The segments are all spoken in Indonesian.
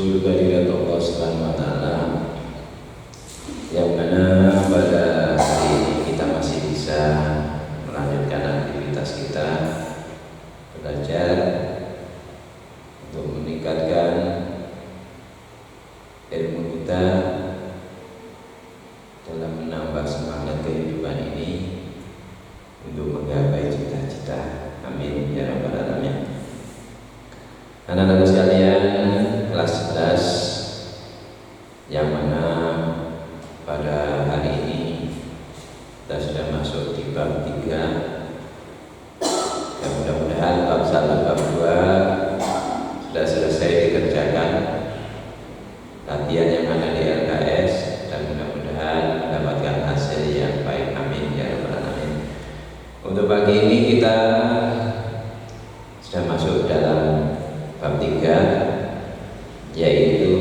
surga dilihat Allah Subhanahu wa Ta'ala, yang mana pada hari ini kita masih bisa melanjutkan aktivitas kita belajar untuk meningkatkan ilmu kita dalam menambah semangat kehidupan ini untuk menggapai cita-cita. Amin ya rabbal alamin. Anak-anak sekalian, kelas 11 yang mana pada hari ini kita sudah masuk di bab 3, dan mudah-mudahan bab 1, bab 2 sudah selesai dikerjakan latihan yang ada di LKS, dan mudah-mudahan mendapatkan hasil yang baik. Amin ya rabbal alamin. Untuk pagi ini kita sudah masuk dalam bab 3, yaitu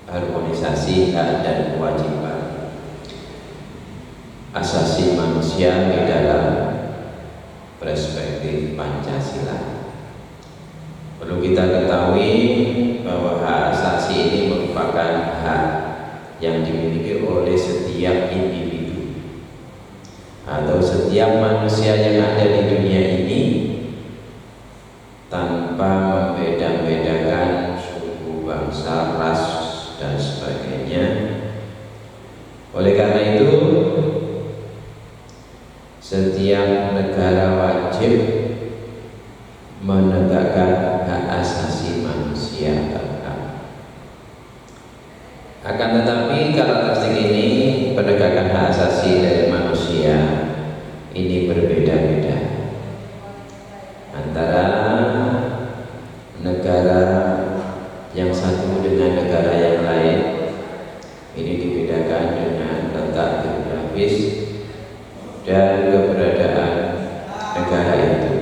harmonisasi hak dan kewajiban asasi manusia di dalam perspektif Pancasila. Perlu kita ketahui bahwa hak asasi ini merupakan hak yang dimiliki oleh setiap individu atau setiap manusia yang ada di dunia ini, tanpa membeda-bedakan suku, bangsa, ras, dan sebagainya. Oleh karena itu, setiap negara wajib menegakkan hak asasi manusia. Akan tetapi karakteristik ini, penegakan hak asasi dari manusia ini berbeda-beda antara negara yang satu dengan negara yang lain. Ini dibedakan dengan letak geografis dan keberadaan negara itu.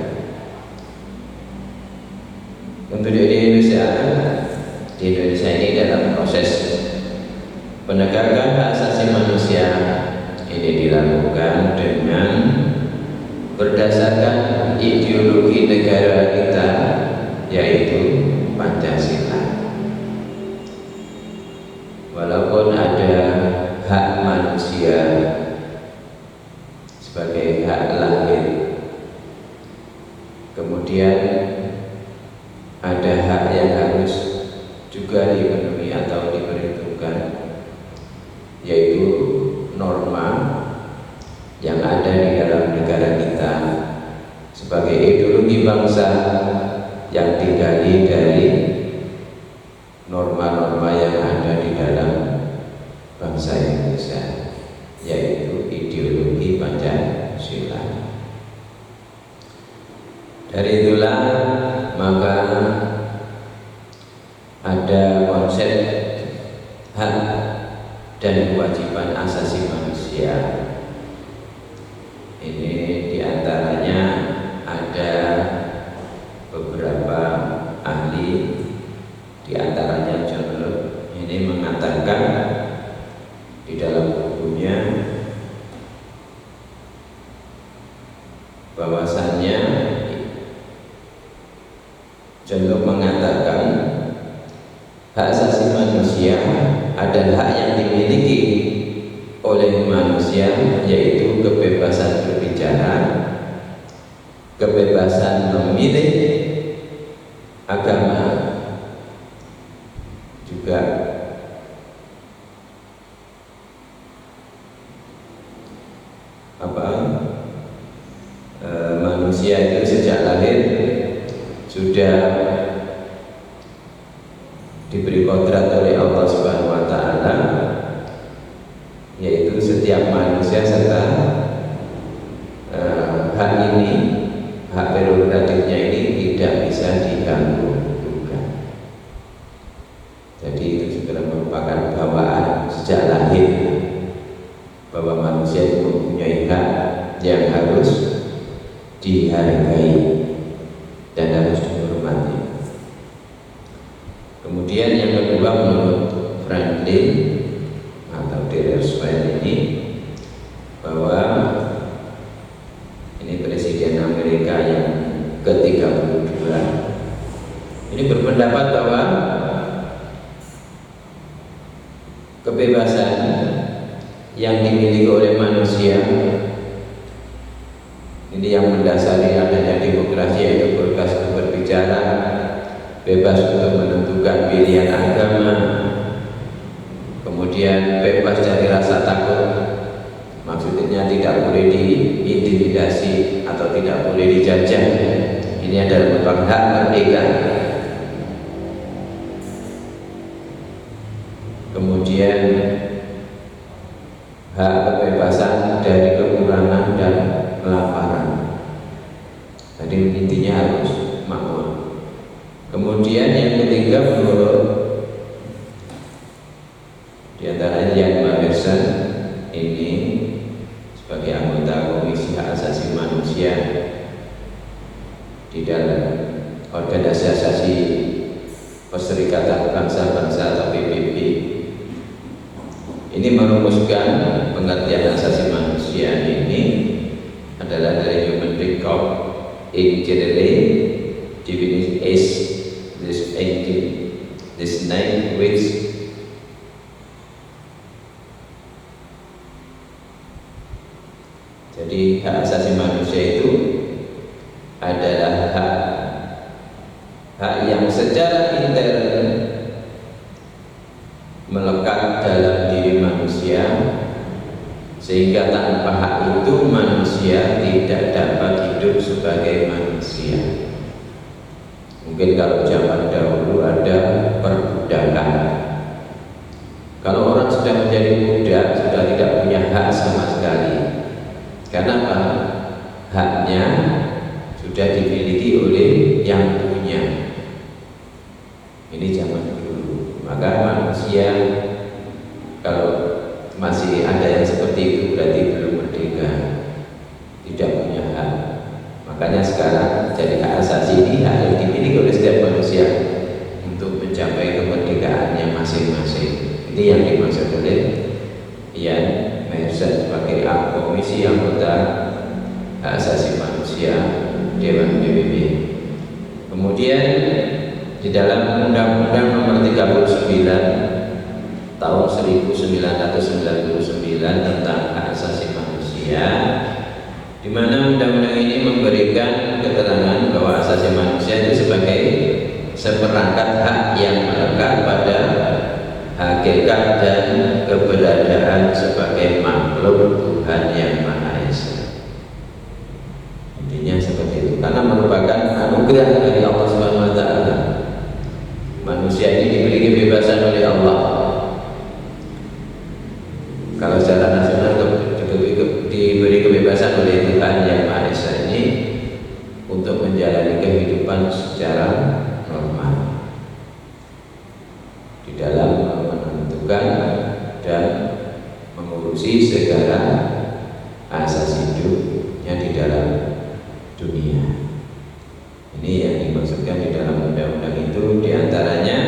Untuk di Indonesia ini dalam proses penegakan hak asasi manusia ini dilakukan dengan berdasarkan ideologi negara kita, yaitu Pancasila. Walaupun ada hak manusia sebagai hak lahir, kemudian ada hak yang harus juga dipenuhi atau diperhitungkan, yaitu norma yang ada di dalam negara kita sebagai ideologi bangsa yang digali dari norma-norma yang ada di dalam bangsa Indonesia, yaitu ideologi Pancasila. Dari itulah maka ada konsep hak dan kewajiban asasi manusia. Ini diantaranya ada beberapa ahli, diantaranya John Locke, ini mengatakan di dalam bukunya bahwasannya John Locke mengatakan hak asasi manusia adalah hak yang dimiliki oleh manusia, yaitu kebebasan berbicara, kebebasan memilih agama, juga manusia itu sejak lahir sudah diberi kodrat oleh Allah Subhanahu wa Ta'ala, yaitu setiap manusia serta hak ini, hak prerogatifnya ini tidak bisa diganggu gugat. Jadi itu juga merupakan bawaan sejak lahir, bahwa manusia itu mempunyai hak yang harus dihargai dan harus dihormati. Kemudian yang kedua, menurut Franklin atau D.R. Roosevelt ini, bahwa ini Presiden Amerika yang ke-32, ini berpendapat bahwa kebebasan yang dimiliki oleh manusia ini yang mendasari adanya demokrasi, yaitu bebas berbicara, bebas untuk menentukan pilihan agama, kemudian bebas dari rasa takut, maksudnya tidak boleh diintimidasi atau tidak boleh dijajah. Ini adalah merupakan hak merdeka. Kemudian hak kebebasan dari kekurangan dan kelaparan. Jadi intinya harus makmur. Kemudian yang ketiga menurut diantaranya Jan Magerson ini sebagai anggota Komisi Hak Asasi Manusia di dalam organisasi Perserikatan Bangsa-Bangsa atau PBB, ini merumuskan pengertian asasi manusia ini adalah dari Human Rights Code in general definition is this name which jadi hak asasi manusia itu adalah hak yang secara intern melekat dalam diri manusia, sehingga tanpa hak itu manusia tidak dapat hidup sebagai manusia. Mungkin kalau zaman dahulu ada perbudakan. Kalau orang sudah menjadi budak, sudah tidak punya hak sama sekali. Kenapa? Haknya sudah dimiliki oleh yang punya. Ini zaman dulu. Maka manusia kalau masih ada yang seperti itu berarti belum merdeka, tidak punya hak. Makanya sekarang jadi hak asasi ini hak yang dimiliki oleh setiap manusia untuk mencapai kemerdekaannya masing-masing. Ini yang dimaksud oleh Jan Magerson sebagai komisi anggota hak asasi manusia Dewan PBB. Kemudian di dalam Undang-Undang Nomor 39 tahun 1999 tentang hak asasi manusia, di mana undang-undang ini memberikan keterangan bahwa asasi manusia itu sebagai seperangkat hak yang melekat pada hakikat dan keberadaan sebagai makhluk Tuhan yang Maha Esa. Intinya seperti itu, karena merupakan anugerah dari Allah Subhanahu wa taala. Manusia ini diberi kebebasan oleh Allah. Kalau secara nasional diberi kebebasan oleh Tuhan yang Maha Esa ini untuk menjalani kehidupan secara normal di dalam menentukan dan mengurusi segala asas hidupnya di dalam dunia. Ini yang dimaksudkan di dalam undang-undang itu, diantaranya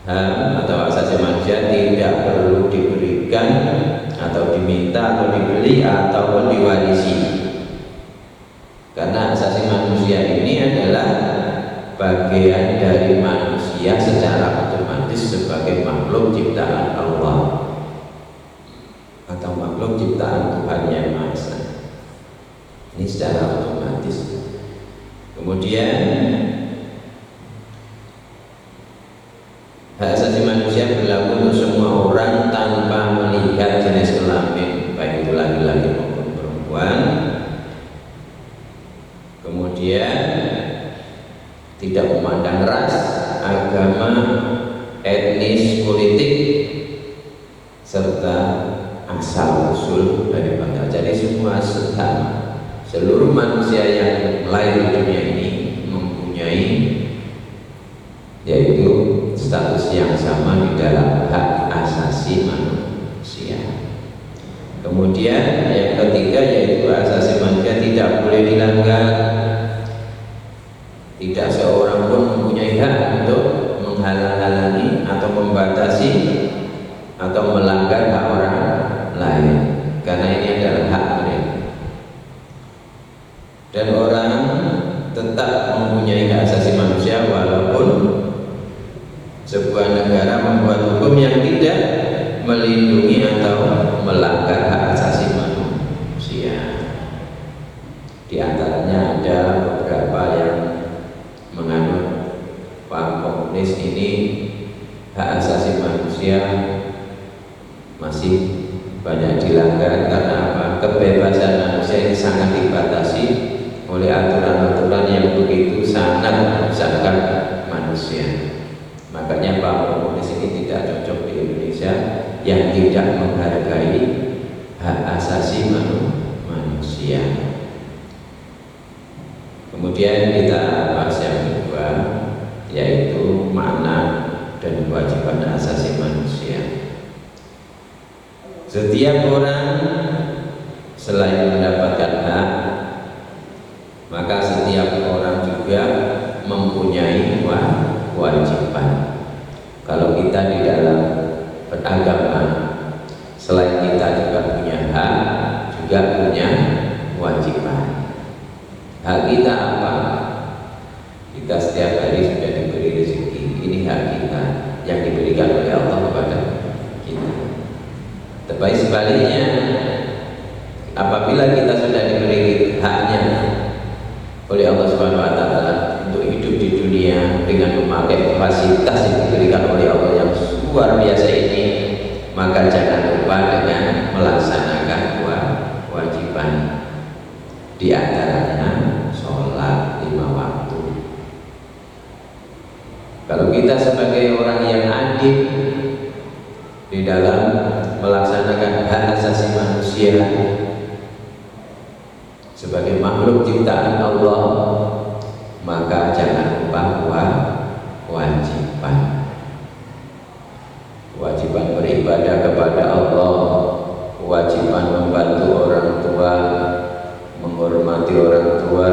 HAM atau asasi manusia tidak perlu diberikan atau diminta atau dibeli ataupun diwarisi, karena asasi manusia ini adalah bagian dari manusia secara otomatis sebagai makhluk ciptaan Allah atau makhluk ciptaan Tuhan Yang Maha Esa. Ini secara otomatis. Kemudian hak asasi manusia berlaku untuk semua orang tanpa melihat jenis kelamin, baik itu laki-laki maupun perempuan. Kemudian tidak memandang ras, agama, etnis, politik, serta asal usul dari bangsa. Jadi semua setara. Seluruh manusia yang lahir di dunia ini mempunyai yaitu status yang sama di dalam hak asasi manusia. Kemudian yang ketiga yaitu asasi manusia tidak boleh dilanggar. Tidak seorang pun mempunyai hak untuk menghalang-halangi atau membatasi atau melanggar hak orang lain, karena ini adalah hak mereka. Dan orang tetap mempunyai hak asasi manusia walaupun sebuah negara membuat hukum yang tidak manusia. Di antaranya ada beberapa yang menganut paham komunis ini, hak asasi manusia masih banyak dilanggar karena apa? Kebebasan manusia ini sangat dibatasi oleh aturan-aturan yang begitu sangat menyusahkan manusia. Makanya paham komunis ini tidak cocok di Indonesia yang tidak menghargai hak asasi manusia. Kemudian kita bahas yang kedua, yaitu makna dan kewajiban asasi manusia. Setiap orang selain mendapatkan hak, maka setiap orang juga mempunyai kewajiban. Kalau kita di dalam beragama, selain kita juga punya hak, juga punya kewajiban. Hak kita apa? Kita setiap hari sudah diberi rezeki. Ini hak kita yang diberikan oleh Allah kepada kita. Tetapi sebaliknya, apabila kita sudah diberi haknya oleh Allah Subhanahu wa taala untuk hidup di dunia dengan memakai fasilitas yang diberikan oleh Allah yang luar biasa ini, maka jangan lupa dengan melaksanakan kewajiban. Di antaranya sholat 5 waktu. Kalau kita sebagai orang yang adil di dalam melaksanakan hak asasi manusia sebagai makhluk ciptaan Allah, maka jangan lupa kewajiban beribadah kepada Allah, kewajiban membantu orang tua, menghormati orang tua,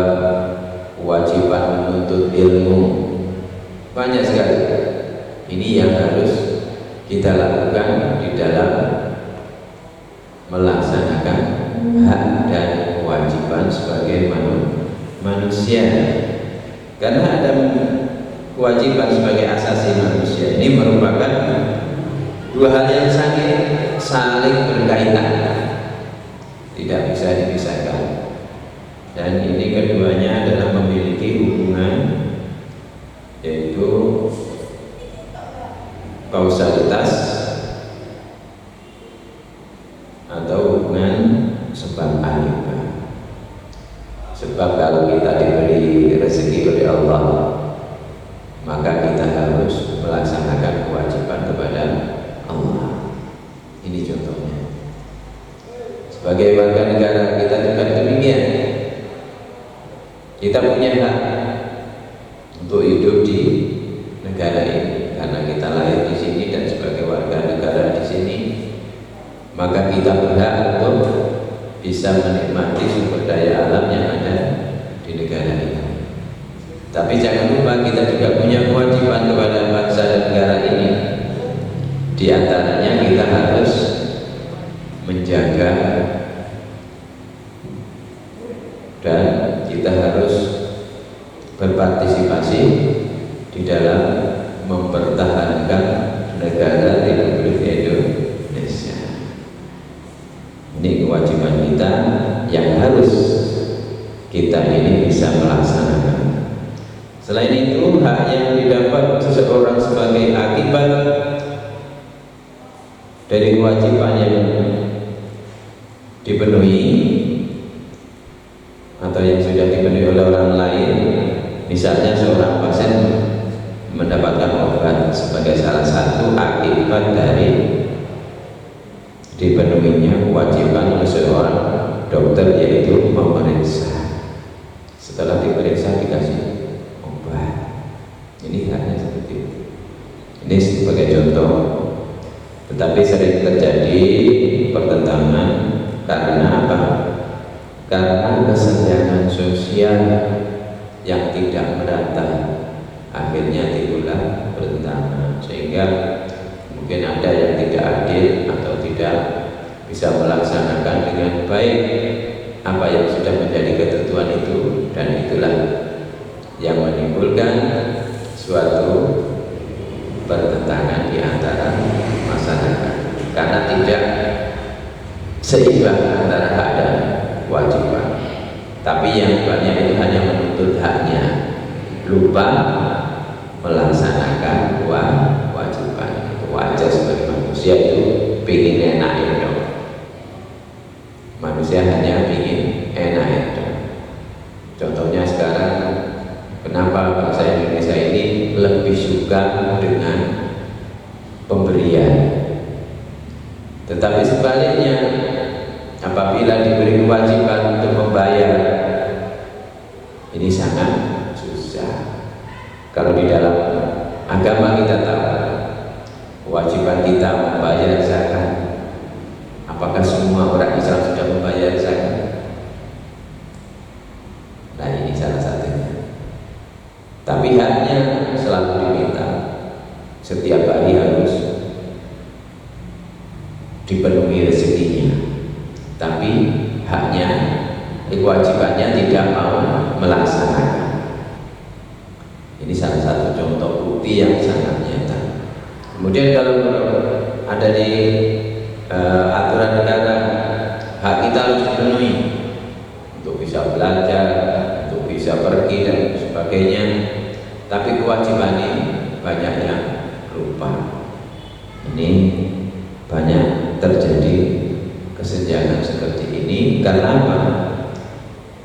kewajiban menuntut ilmu. Banyak sekali. Ini yang harus kita lakukan di dalam melaksanakan hak dan kewajiban sebagai manusia. Karena ada kewajiban sebagai asasi manusia ini merupakan dua hal yang saling berkaitan, tidak bisa dipisahkan. Dan ini keduanya adalah memiliki hubungan, yaitu kausalitas atau hubungan sebab akibat. Sebab kalau kita diberi rezeki oleh Allah, maka kita harus melaksanakan kewajiban kepada Allah. Ini contohnya. Sebagai warga negara kita juga demikian. Kita punya hak untuk hidup di negara ini karena kita lahir di sini dan sebagai warga negara di sini, maka kita berhak untuk bisa menikmati sumber daya alam yang ada di negara ini. Tapi jangan lupa kita juga punya kewajiban kepada bangsa dan negara ini. Di antaranya kita harus menjaga dan kita harus berpartisipasi di dalam mempertahankan negara Republik Indonesia. Ini kewajiban kita yang harus kita ini bisa melaksanakan. Selain itu, hak yang didapat seseorang sebagai akibat dari kewajiban yang dipenuhi atau yang sudah dipenuhi oleh orang lain, misalnya seorang pasien mendapatkan obat sebagai salah satu akibat dari dipenuhinya kewajiban oleh seorang dokter, yaitu memeriksa. Setelah diperiksa dikasih obat. Ini haknya seperti itu. Ini sebagai contoh. Tetapi sering terjadi pertentangan karena apa? Karena kesenjangan sosial yang tidak merata, akhirnya timbullah pertentangan, sehingga mungkin ada yang tidak adil atau tidak bisa melaksanakan dengan baik apa yang sudah menjadi ketentuan itu, dan itulah yang menimbulkan suatu pertentangan di antara masyarakat karena tidak seimbang antara hak dan lupa melaksanakan kewajiban. Itu wajar sebagai manusia, itu pengen enak dong. Manusia hanya ingin enak dong. Contohnya sekarang, kenapa bangsa Indonesia ini lebih suka dengan pemberian, tetapi sebaliknya apabila diberi kewajiban untuk membayar, ini sangat susah. Kalau di dalam agama kita tahu kewajiban kita membayar zakat. Apakah semua orang Islam sudah membayar zakat? Nah, ini salah satunya. Tapi haknya selalu diminta, setiap hari harus dipenuhi rezekinya. Tapi haknya, kewajibannya tidak mau melaksanakan. Ini salah satu contoh bukti yang sangat nyata. Kemudian kalau ada di aturan negara, hak kita harus dipenuhi untuk bisa belajar, untuk bisa pergi dan sebagainya. Tapi kewajiban ini banyak yang lupa. Ini banyak terjadi kesenjangan seperti ini karena apa?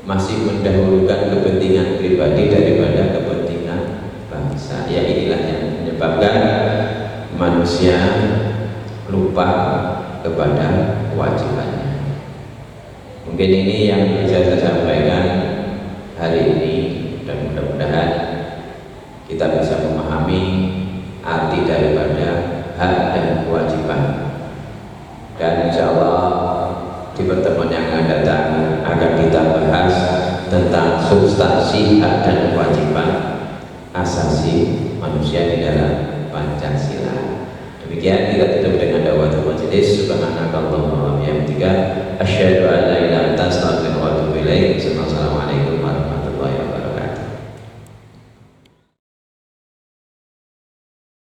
Masih mendahulukan kepentingan pribadi daripada kepentingan bangsa. Ya, inilah yang menyebabkan manusia lupa kepada kewajibannya. Mungkin ini yang bisa saya sampaikan hari ini, dan mudah-mudahan kita bisa memahami arti daripada hak dan kewajiban. Dan insya Allah di pertemuan yang akan datang akan kita bahas tentang substansi hak dan kewajiban asasi manusia di dalam Pancasila. Demikian kita tutup dengan doa majelis. Subhanakallahumma wa bihamdika asyhadu an